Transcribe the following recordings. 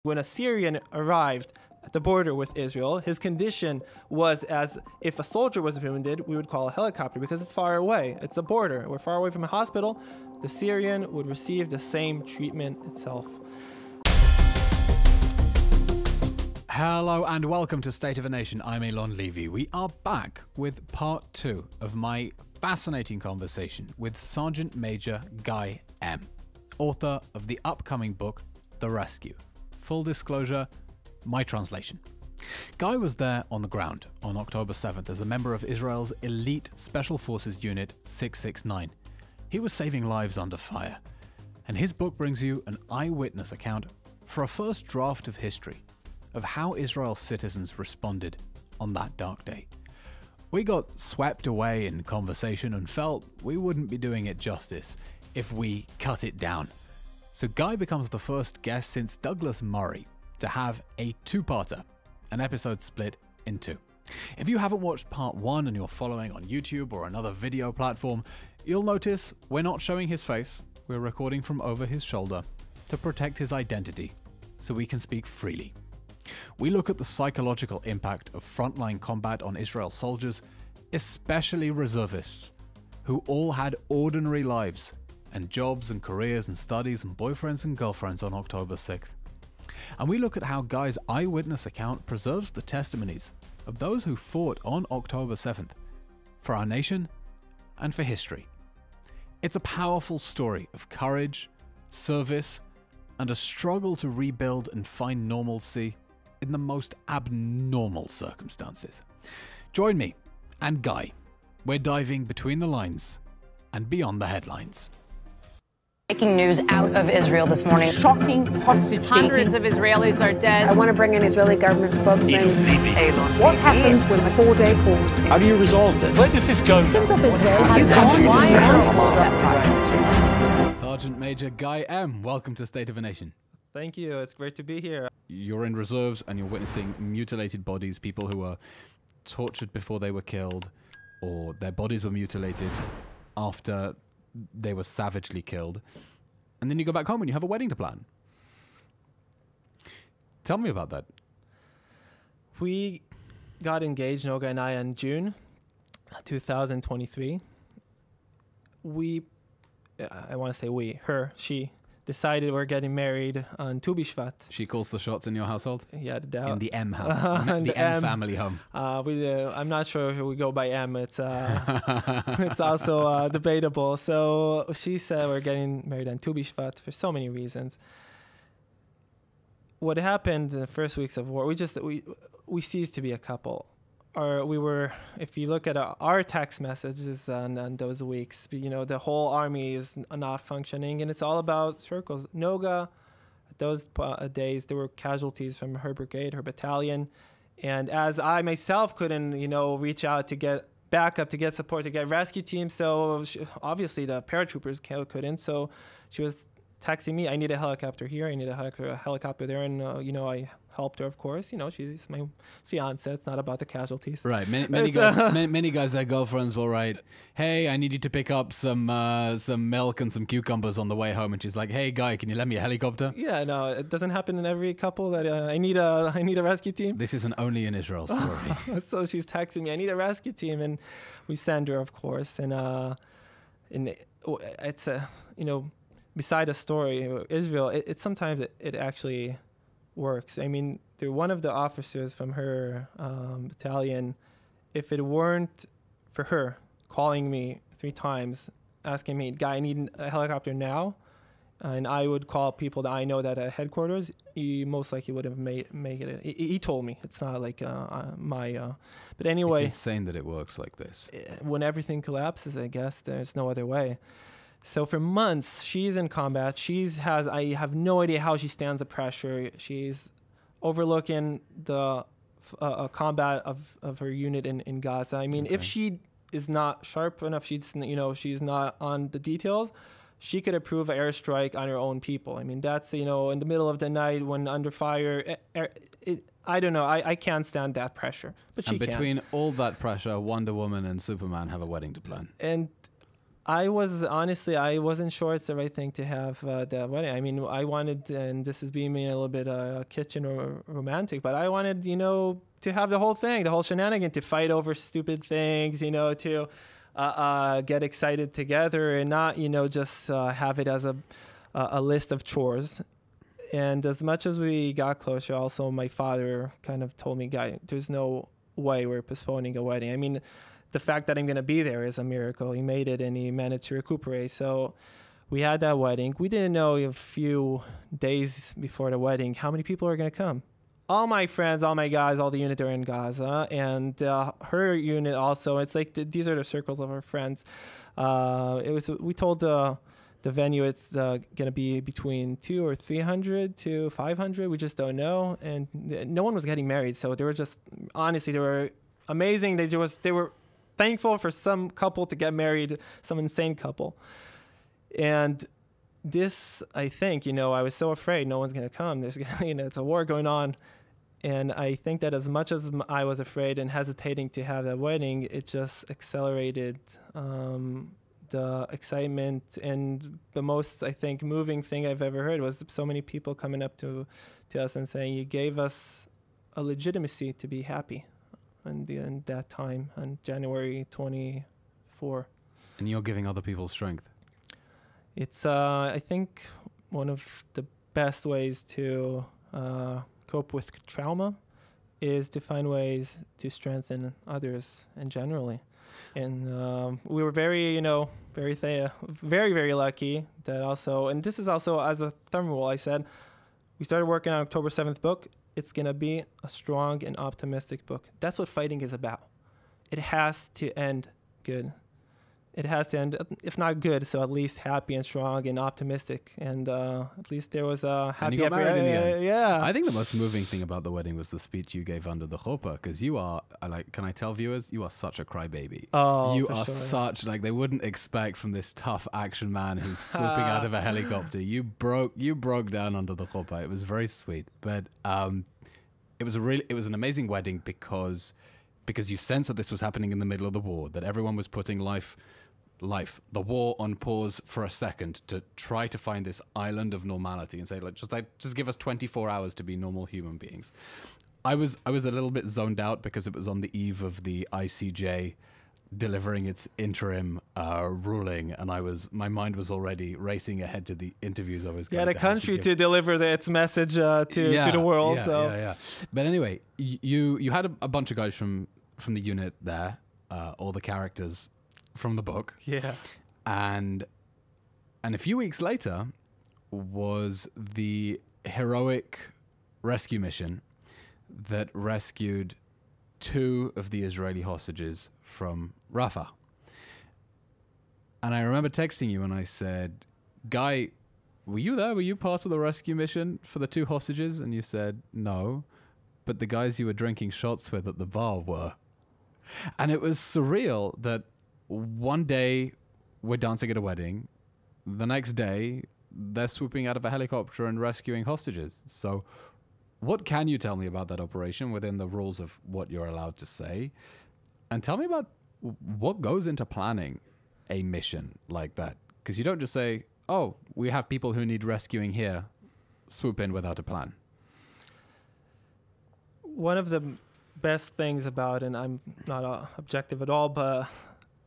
When a Syrian arrived at the border with Israel, his condition was as if a soldier was wounded, we would call a helicopter because it's far away. It's a border. We're far away from a hospital. The Syrian would receive the same treatment itself. Hello and welcome to State of a Nation. I'm Eylon Levy. We are back with part 2 of my fascinating conversation with Sergeant Major Guy M., author of the upcoming book, The Rescue. Full disclosure, my translation. Guy was there on the ground on October 7th as a member of Israel's elite Special Forces Unit 669. He was saving lives under fire, and his book brings you an eyewitness account for a first draft of history of how Israel's citizens responded on that dark day. We got swept away in conversation and felt we wouldn't be doing it justice if we cut it down. So Guy becomes the first guest since Douglas Murray to have a two-parter, an episode split in two. If you haven't watched part 1 and you're following on YouTube or another video platform, you'll notice we're not showing his face, we're recording from over his shoulder to protect his identity so we can speak freely. We look at the psychological impact of frontline combat on Israel soldiers, especially reservists, who all had ordinary lives and jobs and careers and studies and boyfriends and girlfriends on October 6th. And we look at how Guy's eyewitness account preserves the testimonies of those who fought on October 7th for our nation and for history. It's a powerful story of courage, service, and a struggle to rebuild and find normalcy in the most abnormal circumstances. Join me and Guy. We're diving between the lines and beyond the headlines. Breaking news out of Israel this morning. Shocking hostage taking. Hundreds of Israelis are dead. I want to bring in Israeli government spokesman. Eylon What Levy. happens when the 4-day pause? How do you resolve this? Where does this go? Sergeant Major Guy M., welcome to State of a Nation. Thank you. It's great to be here. You're in reserves and you're witnessing mutilated bodies, people who were tortured before they were killed, or their bodies were mutilated after they were savagely killed. And then you go back home and you have a wedding to plan. Tell me about that. We got engaged, Noga and I, in June 2023. I want to say she decided we're getting married on Tu B'Shvat. She calls the shots in your household? Yeah, in the M house, the M family home. I'm not sure if we go by M. It's it's also debatable. So she said we're getting married on Tu B'Shvat for so many reasons. What happened in the first weeks of war? We ceased to be a couple. If you look at our text messages on those weeks, the whole army is not functioning, and it's all about circles. Noga, those days, there were casualties from her brigade, her battalion, and as I myself couldn't, reach out to get backup, to get support, to get rescue teams, so obviously the paratroopers couldn't, so she was texting me, I need a helicopter here, I need a helicopter there, and I helped her, of course. She's my fiance. It's not about the casualties. Right. Many guys, their girlfriends will write, "Hey, I need you to pick up some milk and some cucumbers on the way home," and she's like, "Hey, Guy, can you lend me a helicopter?" Yeah, no, it doesn't happen in every couple that I need a rescue team. This is an only in Israel story. So she's texting me, I need a rescue team, and we send her, of course, and it's beside a story, Israel, it sometimes actually works. I mean, one of the officers from her battalion, if it weren't for her calling me 3 times, asking me, "Guy, I need a helicopter now," and I would call people that I know that at headquarters, he most likely would have made it. He told me. It's not like but anyway. It's insane that it works like this. When everything collapses, I guess there's no other way. So for months, she's in combat. I have no idea how she stands the pressure. She's overlooking the combat of her unit in Gaza. I mean, if she is not sharp enough, she's not on the details, she could approve an airstrike on her own people. I mean, that's, in the middle of the night when under fire, I don't know. I can't stand that pressure, but she can. And between all that pressure, Wonder Woman and Superman have a wedding to plan. And I wasn't sure it's the right thing to have the wedding. I mean, I wanted, and this is being a little bit kitchen or romantic, but I wanted, to have the whole thing, the whole shenanigan, to fight over stupid things, to get excited together and not, just have it as a list of chores. And as much as we got closer, also my father kind of told me, "Guy, there's no way we're postponing a wedding." I mean, the fact that I'm going to be there is a miracle. He made it and he managed to recuperate. So we had that wedding. We didn't know a few days before the wedding how many people are going to come. All my friends, all my guys, all the unit are in Gaza, and her unit also. It's like these are the circles of our friends. We told the venue it's going to be between 200 or 300 to 500. We just don't know, and no one was getting married, so they were just honestly they were amazing. They were thankful for some couple to get married, some insane couple. And this, I think, I was so afraid no one's going to come. There's, it's a war going on. And I think that as much as I was afraid and hesitating to have that wedding, it just accelerated the excitement. And the most, I think, moving thing I've ever heard was so many people coming up to us and saying, "You gave us a legitimacy to be happy." In that time, on January 24. And you're giving other people strength. It's, I think, one of the best ways to cope with trauma is to find ways to strengthen others and generally. And we were very, very, very lucky that also, and this is also as a thumb rule, I said, we started working on October 7th book. It's going to be a strong and optimistic book. That's what fighting is about. It has to end good. It has to end, if not good, so at least happy and strong and optimistic. And at least there was a happy... And you got married in the end. Yeah. I think the most moving thing about the wedding was the speech you gave under the chuppah, because you are, can I tell viewers, you are such a crybaby. Oh, you for are sure. such, they wouldn't expect from this tough action man who's swooping out of a helicopter. You broke down under the chuppah. It was very sweet. But it was an amazing wedding because you sensed that this was happening in the middle of the war, that everyone was putting the war on pause for a second to try to find this island of normality and say, just give us 24 hours to be normal human beings. I was a little bit zoned out because it was on the eve of the ICJ delivering its interim ruling, and my mind was already racing ahead to the interviews I was going to have. The country to deliver its message to the world. Yeah. But anyway, you had a bunch of guys from the unit there, all the characters from the book. Yeah. And a few weeks later was the heroic rescue mission that rescued 2 of the Israeli hostages from Rafah. And I remember texting you and I said, "Guy, were you there? Were you part of the rescue mission for the 2 hostages?" And you said, "No, but the guys you were drinking shots with at the bar were." And it was surreal that one day we're dancing at a wedding, the next day they're swooping out of a helicopter and rescuing hostages. So what can you tell me about that operation within the rules of what you're allowed to say? And tell me about what goes into planning a mission like that. Because you don't just say, "Oh, we have people who need rescuing here," swoop in without a plan. One of the best things about, and I'm not objective at all, but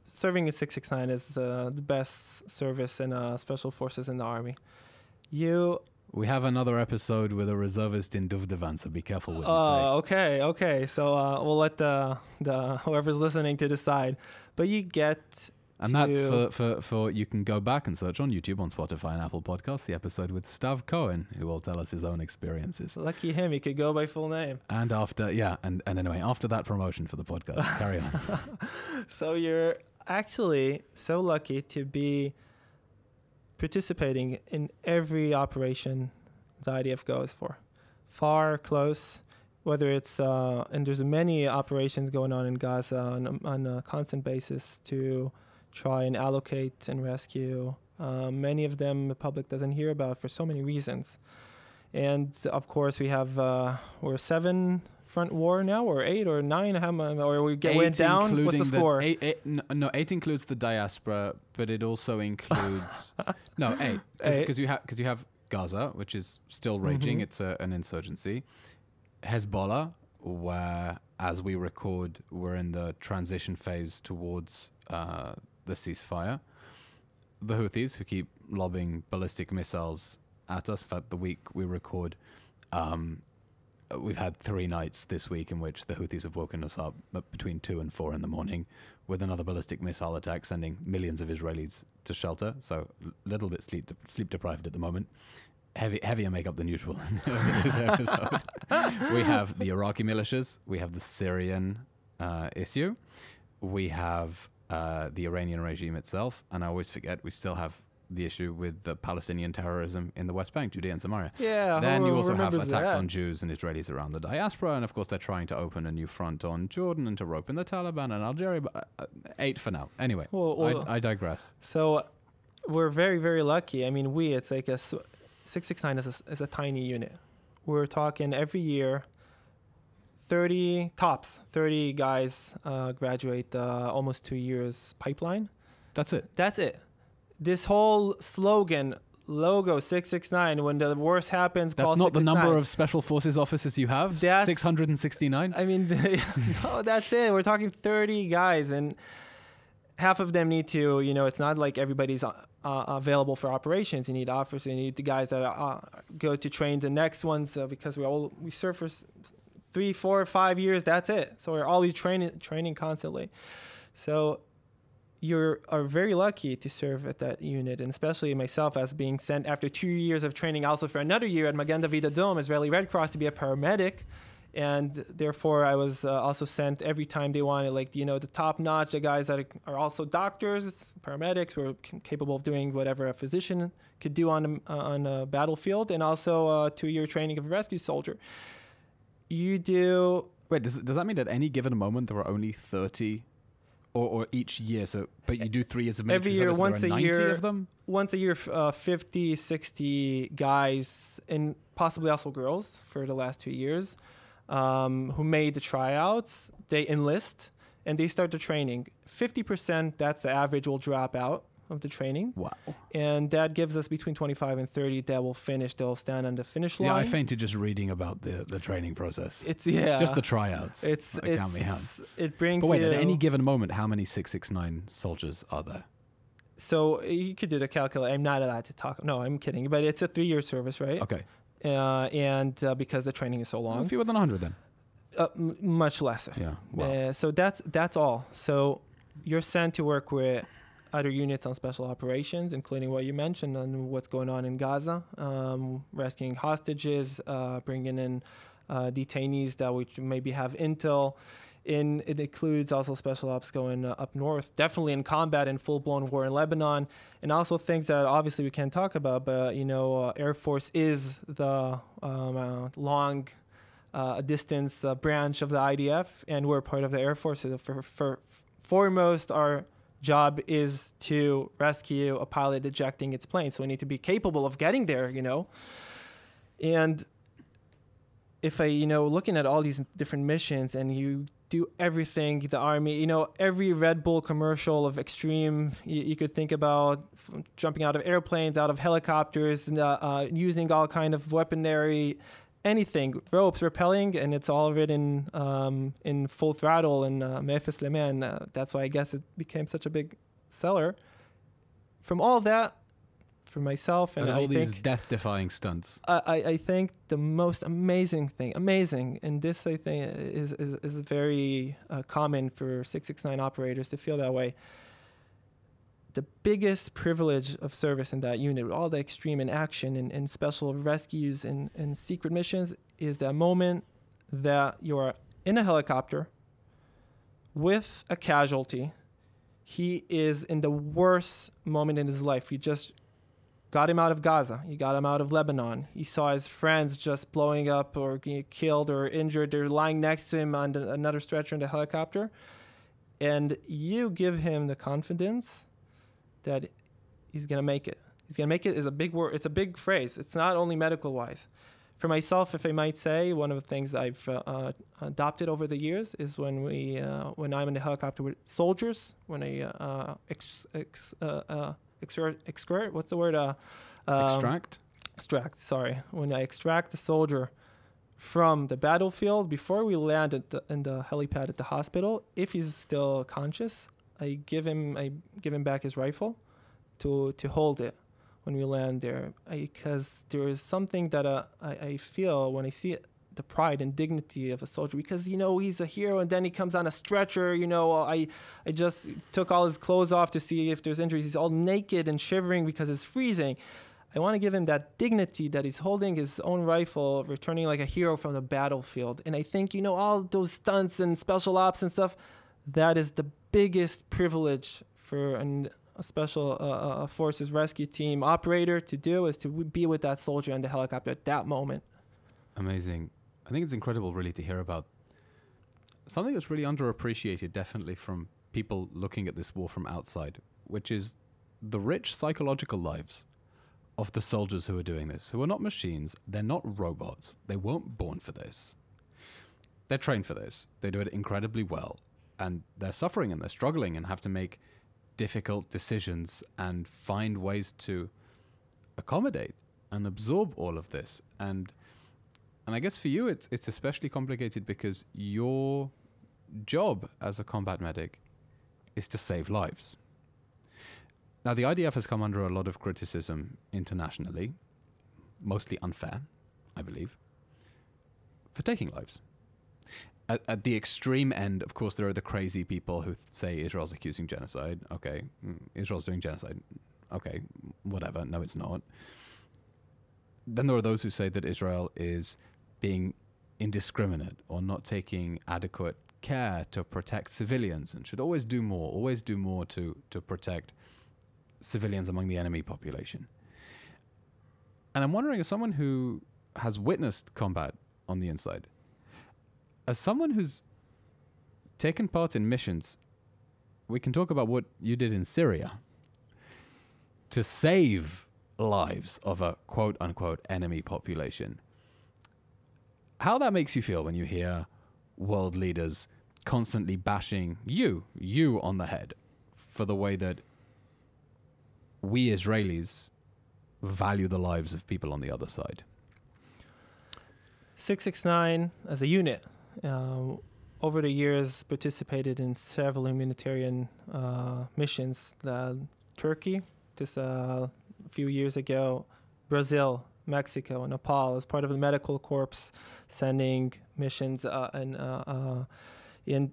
serving in 669 is the best service in special forces in the army. We have another episode with a reservist in Duvdevan, so be careful what you say. Okay. So we'll let the whoever's listening to decide. But you get And that's for you can go back and search on YouTube, on Spotify and Apple Podcasts, the episode with Stav Cohen, who will tell us his own experiences. Lucky him, he could go by full name. And anyway, after that promotion for the podcast, carry on. So you're actually so lucky to be participating in every operation the IDF goes for. Far, close, whether it's, and there's many operations going on in Gaza on a constant basis to try and allocate and rescue. Many of them the public doesn't hear about for so many reasons. And of course, we have we're 7 front war now, or 8 or 9, or we went down. What's the score? 8 includes the diaspora, but it also includes 8 because you have Gaza, which is still raging. It's an insurgency. Hezbollah, where as we record, we're in the transition phase towards the ceasefire. The Houthis, who keep lobbing ballistic missiles at us. In fact, the week we record, we've had 3 nights this week in which the Houthis have woken us up between 2 and 4 in the morning with another ballistic missile attack, sending millions of Israelis to shelter. So a little bit sleep deprived at the moment. Heavier makeup than usual in this episode. We have the Iraqi militias. We have the Syrian issue. We have the Iranian regime itself. And I always forget we still have the issue with the Palestinian terrorism in the West Bank, Judea and Samaria. Yeah. Then you also have attacks on Jews and Israelis around the diaspora. And of course, they're trying to open a new front on Jordan and to rope in the Taliban and Algeria. But 8 for now. Anyway, I digress. So we're very, very lucky. I mean, it's like 669 is a tiny unit. We're talking every year, 30 guys graduate almost 2 years pipeline. That's it. This whole logo 669, when the worst happens, that's not the number of special forces officers you have. That's 669. I mean, no, that's it. We're talking 30 guys, and half of them need to. It's not like everybody's available for operations. You need officers. You need the guys that go to train the next ones because we serve for 3, 4, 5 years. That's it. So we're always training constantly. So you are very lucky to serve at that unit, and especially myself as being sent after 2 years of training also for another year at Magen David Adom, Israeli Red Cross, to be a paramedic. And therefore, I was also sent every time they wanted, the top notch, the guys that are also doctors, paramedics, who are capable of doing whatever a physician could do on a battlefield, and also 2-year training of a rescue soldier. You do. Wait, does that mean at any given moment there are only 30? Or each year, but you do 3 years of military every year, service, there are 90 of them? Once a year, 50, 60 guys, and possibly also girls for the last 2 years, who made the tryouts. They enlist, and they start the training. 50%, that's the average, will drop out of the training. Wow. And that gives us between 25 and 30 that will finish. They'll stand on the finish line. Yeah, I fainted just reading about the training process. Just the tryouts. Count me out. It brings. But wait, at any given moment, how many 669 soldiers are there? So you could do the calculation. I'm not allowed to talk. No, I'm kidding. But it's a 3-year service, right? Okay. And because the training is so long. Fewer than 100 then. Much lesser. Yeah. Wow. So that's all. So you're sent to work with other units on special operations, including what you mentioned on what's going on in Gaza, rescuing hostages, bringing in detainees that we maybe have intel. It includes also special ops going up north, definitely in combat and full-blown war in Lebanon, and also things that obviously we can't talk about, but Air Force is the long distance branch of the IDF, and we're part of the Air Force. So foremost, our job is to rescue a pilot ejecting its plane. So we need to be capable of getting there, And if looking at all these different missions, and you do everything, the Army, every Red Bull commercial of extreme, you could think about jumping out of airplanes, out of helicopters, and using all kind of weaponry, anything, ropes, rappelling, and it's all written in Full Throttle and Mefis Leman. That's why I guess it became such a big seller. From all that, for myself, and all these death-defying stunts, I think the most amazing thing, and this I think is very common for 669 operators to feel that way. The biggest privilege of service in that unit, with all the extreme in action and special rescues and secret missions, is that moment that you're in a helicopter with a casualty. He is in the worst moment in his life. You just got him out of Gaza. You got him out of Lebanon. He saw his friends just blowing up or getting killed or injured. They're lying next to him on another stretcher in the helicopter. And you give him the confidence that he's going to make it. He's going to make it is a big word. It's a big phrase. It's not only medical wise, For myself, if I might say, one of the things I've adopted over the years is when I'm in the helicopter with soldiers, when I extract, what's the word? Extract, sorry. When I extract the soldier from the battlefield, before we land in the helipad at the hospital, if he's still conscious, I give him back his rifle to hold it when we land there, because there is something that I feel when I see it, the pride and dignity of a soldier, because he's a hero, and then he comes on a stretcher. I just took all his clothes off to see if there's injuries. He's all naked and shivering because it's freezing. I want to give him that dignity that he's holding his own rifle, returning like a hero from the battlefield. And I think all those stunts and special ops and stuff, that is the biggest privilege for a special forces rescue team operator to do, is to be with that soldier in the helicopter at that moment. Amazing. I think it's incredible really to hear about something that's really underappreciated, definitely from people looking at this war from outside, which is the rich psychological lives of the soldiers who are doing this, who are not machines. They're not robots. They weren't born for this. They're trained for this. They do it incredibly well, and they're suffering and they're struggling and have to make difficult decisions and find ways to accommodate and absorb all of this. And I guess for you, it's especially complicated because your job as a combat medic is to save lives. Now, the IDF has come under a lot of criticism internationally, mostly unfair, I believe, for taking lives. At the extreme end, of course, there are the crazy people who say Israel's accusing genocide. Okay, Israel's doing genocide. Okay, whatever. No, it's not. Then there are those who say that Israel is being indiscriminate or not taking adequate care to protect civilians and should always do more to protect civilians among the enemy population. And I'm wondering, as someone who has witnessed combat on the inside, as someone who's taken part in missions, we can talk about what you did in Syria to save lives of a quote-unquote enemy population. How that makes you feel when you hear world leaders constantly bashing you on the head for the way that we Israelis value the lives of people on the other side. 669 as a unit, over the years participated in several humanitarian missions. Turkey, just a few years ago, Brazil, Mexico, Nepal, as part of the medical corps, sending missions. In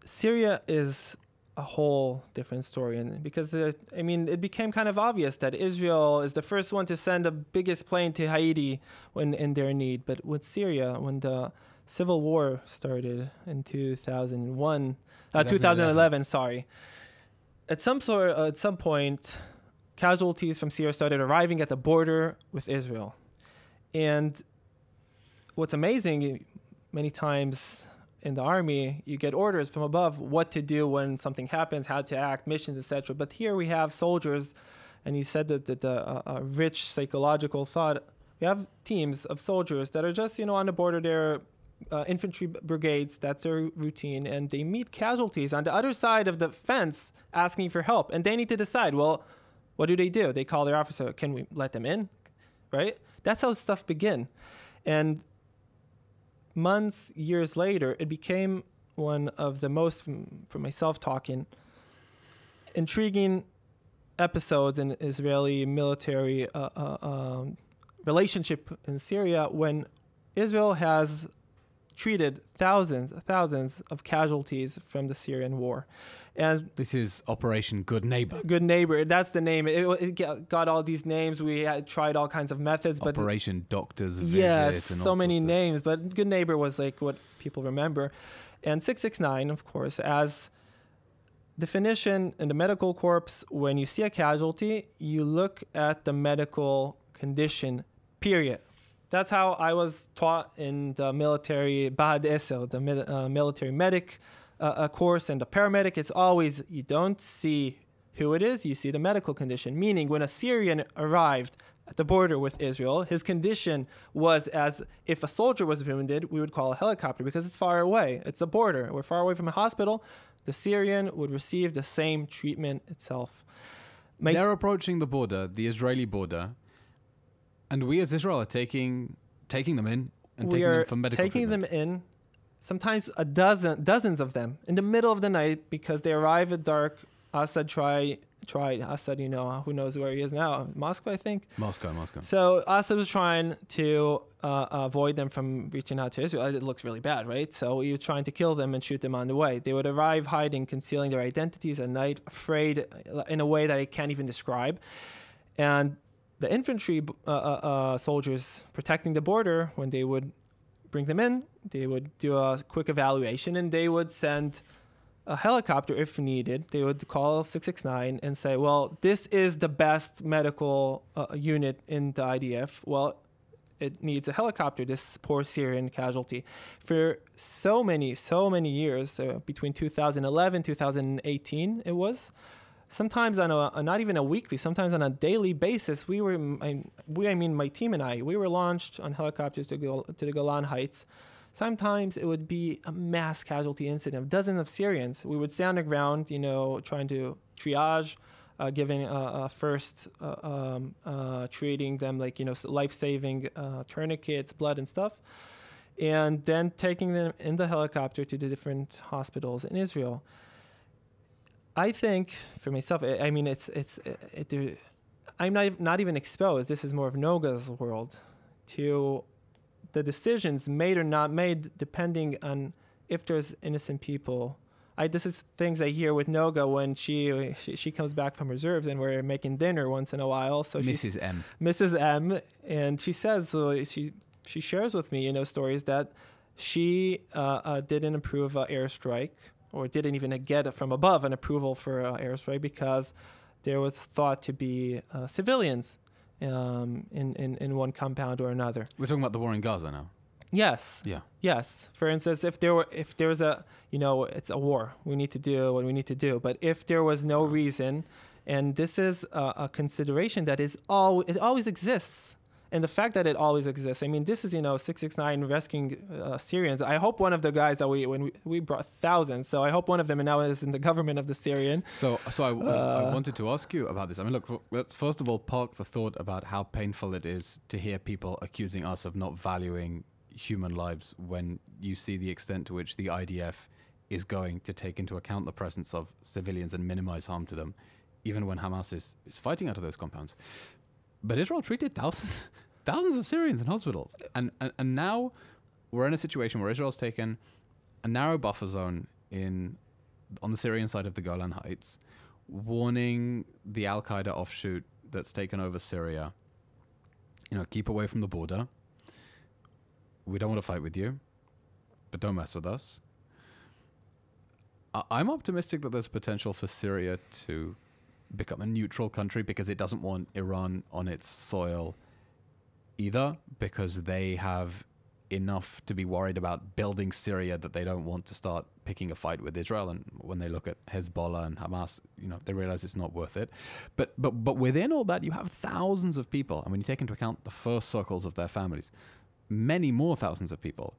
Syria is a whole different story, and because it became kind of obvious that Israel is the first one to send the biggest plane to Haiti when in their need. But with Syria, when the civil war started in 2011, sorry, at some point, casualties from Syria started arriving at the border with Israel. And what's amazing, many times in the army, you get orders from above what to do when something happens, how to act, missions, etc. But here we have soldiers, and you said that the rich psychological thought. We have teams of soldiers that are just, on the border. They're infantry brigades. That's their routine, and they meet casualties on the other side of the fence asking for help, and they need to decide. Well, what do? They call their officer. Can we let them in? Right? That's how stuff begin, and months, years later, it became one of the most, for myself talking, intriguing episodes in Israeli military relationship in Syria, when Israel has treated thousands of casualties from the Syrian war. And this is Operation Good Neighbor. Good Neighbor, that's the name. It got all these names. We had tried all kinds of methods. Operation Doctor's Visit. Yes, and so many names, but Good Neighbor was like what people remember. And 669, of course, as definition in the medical corps, when you see a casualty, you look at the medical condition, period. That's how I was taught in the military Bahad Esel, the military medic course, and the paramedic. It's always, you don't see who it is, you see the medical condition. Meaning, when a Syrian arrived at the border with Israel, his condition was as if a soldier was wounded, we would call a helicopter because it's far away. It's a border. We're far away from a hospital. The Syrian would receive the same treatment itself. They're approaching the border, the Israeli border, and we as Israel are taking them in and taking them for medical treatment. Them in, sometimes dozens of them, in the middle of the night because they arrive at dark. Assad tried. Assad, who knows where he is now? Moscow, I think. Moscow. So Assad was trying to avoid them from reaching out to Israel. It looks really bad, right? So he was trying to kill them and shoot them on the way. They would arrive hiding, concealing their identities at night, afraid in a way that I can't even describe. And the infantry soldiers protecting the border, when they would bring them in, they would do a quick evaluation and they would send a helicopter if needed. They would call 669 and say, well, this is the best medical unit in the IDF. Well, it needs a helicopter, this poor Syrian casualty. For so many years, between 2011, 2018, it was, sometimes on not even a weekly, sometimes on a daily basis, my team and I, we were launched on helicopters to the Golan Heights. Sometimes it would be a mass casualty incident of dozens of Syrians. We would stay on the ground, trying to triage, giving first treating them like, life-saving tourniquets, blood and stuff, and then taking them in the helicopter to the different hospitals in Israel. I think for myself, I'm not even exposed. This is more of Noga's world to the decisions made or not made, depending on if there's innocent people. This is things I hear with Noga when she comes back from reserves and we're making dinner once in a while. So Mrs. M, and she says, she shares with me, stories that she didn't approve an airstrike, or didn't even get from above an approval for an airstrike because there was thought to be civilians in one compound or another. We're talking about the war in Gaza now. Yes. Yeah. Yes. For instance, if there was it's a war, we need to do what we need to do. But if there was no reason, and this is a consideration that it always exists. And the fact that it always exists, this is, 669 rescuing Syrians. I hope one of the guys that we brought thousands, so I hope one of them now is in the government of the Syrian. So I wanted to ask you about this. Look, let's first of all park the thought about how painful it is to hear people accusing us of not valuing human lives when you see the extent to which the IDF is going to take into account the presence of civilians and minimize harm to them, even when Hamas is fighting out of those compounds. But Israel treated thousands of Syrians in hospitals. And now we're in a situation where Israel's taken a narrow buffer zone on the Syrian side of the Golan Heights, warning the Al-Qaeda offshoot that's taken over Syria, keep away from the border. We don't want to fight with you, but don't mess with us. I'm optimistic that there's potential for Syria to become a neutral country because it doesn't want Iran on its soil either, because they have enough to be worried about building Syria that they don't want to start picking a fight with Israel. And when they look at Hezbollah and Hamas, they realize it's not worth it. But within all that, you have thousands of people. And when you take into account the first circles of their families, many more thousands of people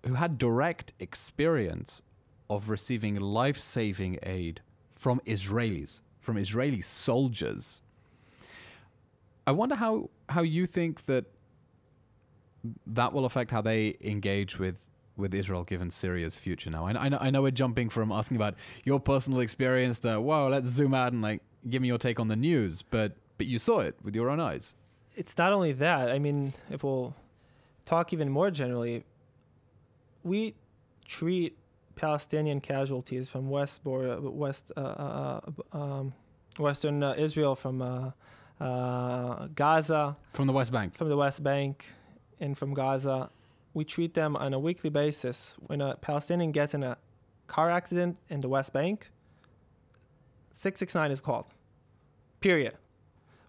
who had direct experience of receiving life-saving aid from Israelis, from Israeli soldiers. I wonder how you think that will affect how they engage with Israel given Syria's future now. I know we're jumping from asking about your personal experience to, whoa, let's zoom out and give me your take on the news, but you saw it with your own eyes. It's not only that. If we'll talk even more generally, we treat Palestinian casualties from Western Israel, from Gaza, from the West Bank, and from Gaza. We treat them on a weekly basis. When a Palestinian gets in a car accident in the West Bank, 669 is called. Period.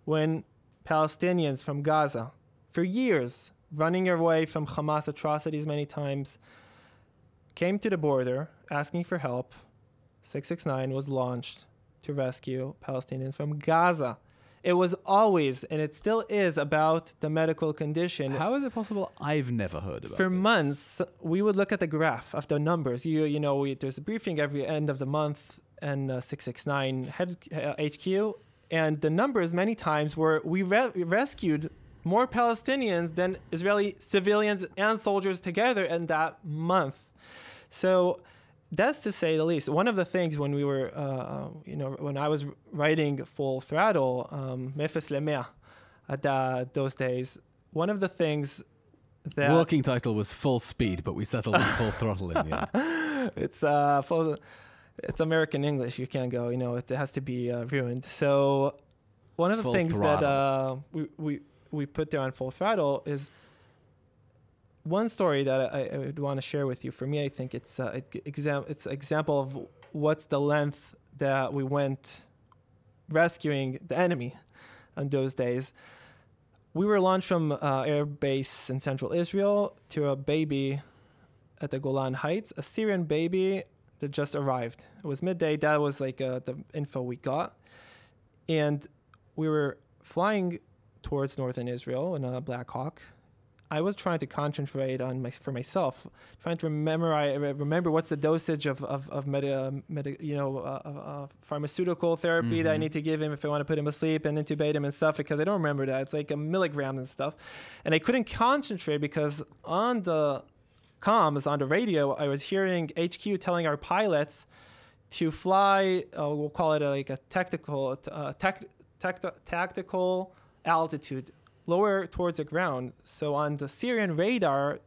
When Palestinians from Gaza, for years, running away from Hamas atrocities many times, came to the border asking for help, 669 was launched to rescue Palestinians from Gaza. It was always, and it still is, about the medical condition. How is it possible I've never heard about For this? months, we would look at the graph of the numbers. There's a briefing every end of the month and 669 head HQ, and the numbers many times were we rescued more Palestinians than Israeli civilians and soldiers together in that month. So that's to say the least. One of the things when we were, when I was writing Full Throttle, Mefes Lemea, at those days, one of the things that... Working title was Full Speed, but we settled on Full Throttle in the end. It's American English. You can't go, it has to be ruined. So one of the Full things Throttle. that we put there on Full Throttle is one story that I would want to share with you. For me, I think it's an example of what's the length that we went rescuing the enemy on those days. We were launched from air base in central Israel to a baby at the Golan Heights, a Syrian baby that just arrived. It was midday. That was like the info we got. And we were flying towards northern Israel in a Black Hawk. I was trying to concentrate on for myself, trying to remember what's the dosage of pharmaceutical therapy that I need to give him if I want to put him asleep and intubate him and stuff, because I don't remember that. It's like a milligram and stuff. And I couldn't concentrate because on the comms, on the radio, I was hearing HQ telling our pilots to fly, we'll call it a tactical altitude, lower towards the ground. So on the Syrian radar,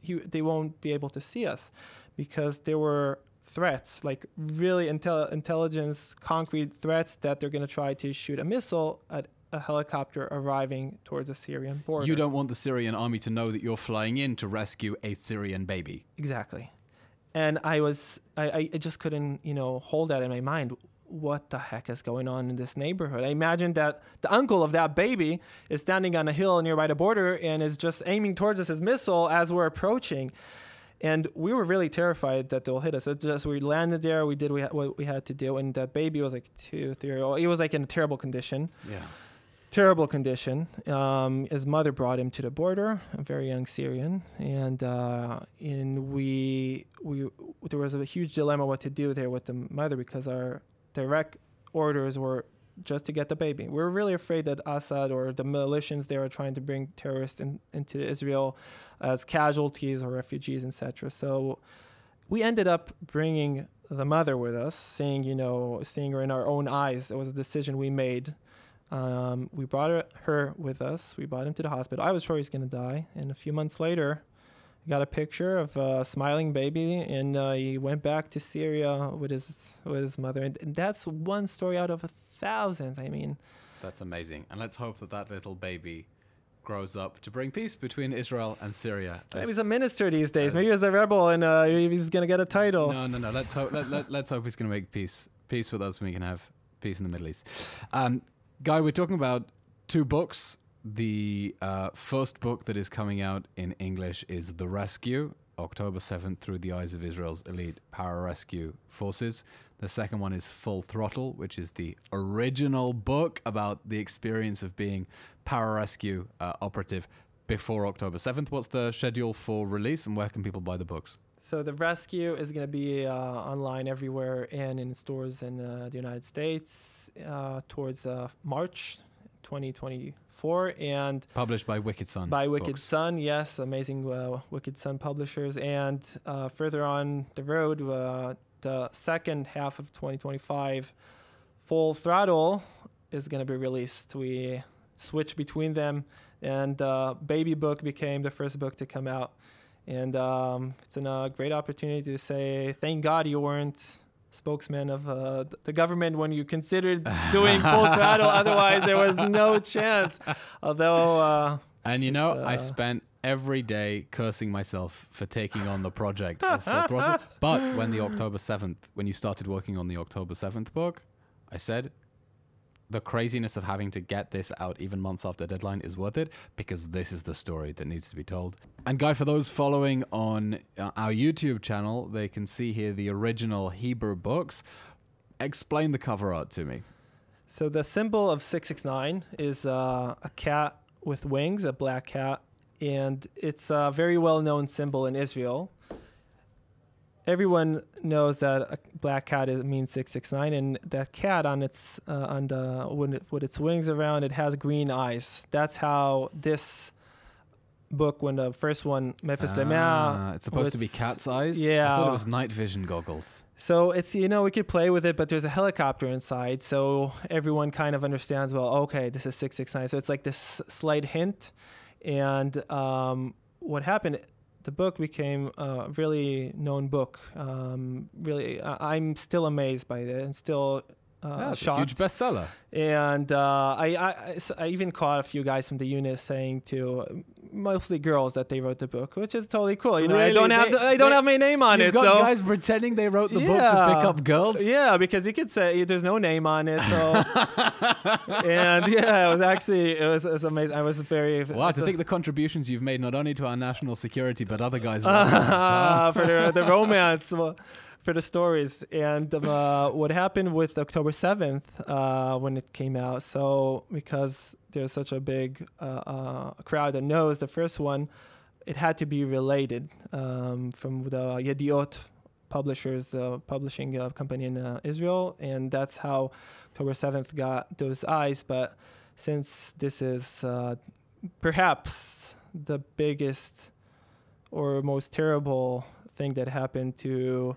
they won't be able to see us because there were threats, like really intelligence, concrete threats that they're going to try to shoot a missile at a helicopter arriving towards the Syrian border. You don't want the Syrian army to know that you're flying in to rescue a Syrian baby. Exactly. And I just couldn't, hold that in my mind. What the heck is going on in this neighborhood? I imagine that the uncle of that baby is standing on a hill nearby the border and is just aiming towards us his missile as we're approaching. And we were really terrified that they'll hit us. We landed there, we did what we had to do, and that baby was like 2, 3 years old. He was like in a terrible condition. Yeah. Terrible condition. His mother brought him to the border, a very young Syrian, and there was a huge dilemma what to do there with the mother because our direct orders were just to get the baby. We were really afraid that Assad or the militias there are trying to bring terrorists into Israel as casualties or refugees, etc. So we ended up bringing the mother with us, seeing her in our own eyes. It was a decision we made. We brought her with us. We brought him to the hospital. I was sure he's going to die. And a few months later, we got a picture of a smiling baby, and he went back to Syria with his mother. And that's one story out of 1,000. I mean, that's amazing. And let's hope that little baby grows up to bring peace between Israel and Syria. Maybe he's a minister these days. Maybe he's a rebel, and he's going to get a title. No. Let's hope. Let's hope he's going to make peace with us, and we can have peace in the Middle East. Guy, we're talking about 2 books. The first book that is coming out in English is The Rescue, October 7th, through the eyes of Israel's elite pararescue forces. The second one is Full Throttle, which is the original book about the experience of being pararescue operative before October 7th. What's the schedule for release, and where can people buy the books? So The Rescue is going to be online everywhere and in stores in the United States towards March 2024, and published by Wicked Sun. By Wicked Sun, yes, amazing Wicked Sun publishers. And further on the road, the second half of 2025, Full Throttle is going to be released. We switched between them, and Baby Book became the first book to come out. And it's a great opportunity to say, thank God you weren't spokesman of the government when you considered doing Full Throttle. Otherwise, there was no chance. Although... I spent every day cursing myself for taking on the project of Full Throttle. But when you started working on the October 7th book, I said, the craziness of having to get this out even months after deadline is worth it, because this is the story that needs to be told. And Guy, for those following on our YouTube channel, they can see here the original Hebrew books. Explain the cover art to me. So the symbol of 669 is a cat with wings, a black cat, and it's a very well-known symbol in Israel. Everyone knows that a black cat means 669, and that cat with its wings around, it has green eyes. That's how this book, when the first one, Memphis Lemea, it's supposed to be cat's eyes? Yeah. I thought it was night vision goggles. So it's, we could play with it, but there's a helicopter inside, so everyone kind of understands, well, okay, this is 669. So it's like this slight hint. And what happened, the book became a really known book. Really, I'm still amazed by it and still It's shocked. a huge bestseller. And I even caught a few guys from the unit saying to mostly girls that they wrote the book, which is totally cool. Really? I don't have my name on You've it. got So guys pretending they wrote the book to pick up girls? Yeah, because you could say there's no name on it. So and yeah, it was amazing. I was very Wow, to think the contributions you've made not only to our national security but other guys' for the romance. For the stories. And what happened with October 7th when it came out, so because there's such a big crowd that knows the first one, it had to be related from the Yediot publishers, the publishing company in Israel, and that's how October 7th got those eyes. But since this is perhaps the biggest or most terrible thing that happened to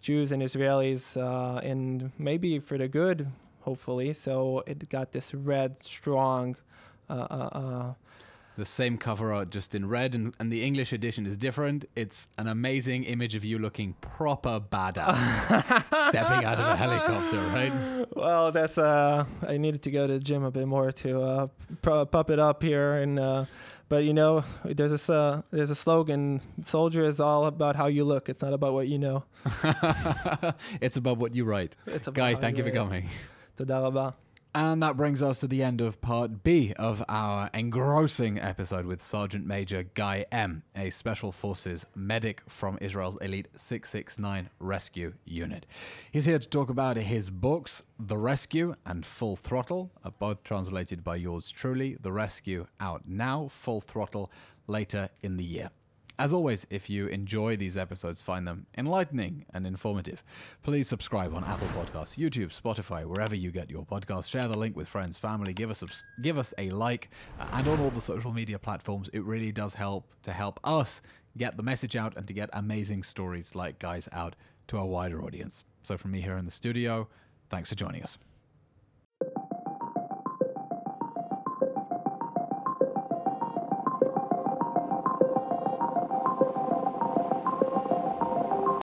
Jews and Israelis, and maybe for the good, hopefully. So it got this red, strong. The same cover art, just in red, and the English edition is different. It's an amazing image of you looking proper badass, stepping out of a helicopter, right? Well, that's I needed to go to the gym a bit more to pop it up here, and. But there's a slogan: "Soldier is all about how you look. It's not about what you know." It's about what you write. Guy, thank you for coming. Toda rabah. And that brings us to the end of part B of our engrossing episode with Sergeant Major Guy M., a Special Forces medic from Israel's elite 669 Rescue Unit. He's here to talk about his books, The Rescue and Full Throttle, both translated by yours truly. The Rescue out now, Full Throttle later in the year. As always, if you enjoy these episodes, find them enlightening and informative, please subscribe on Apple Podcasts, YouTube, Spotify, wherever you get your podcasts. Share the link with friends, family, give us a like, and on all the social media platforms. It really does help to help us get the message out and to get amazing stories like Guy's out to a wider audience. So from me here in the studio, thanks for joining us.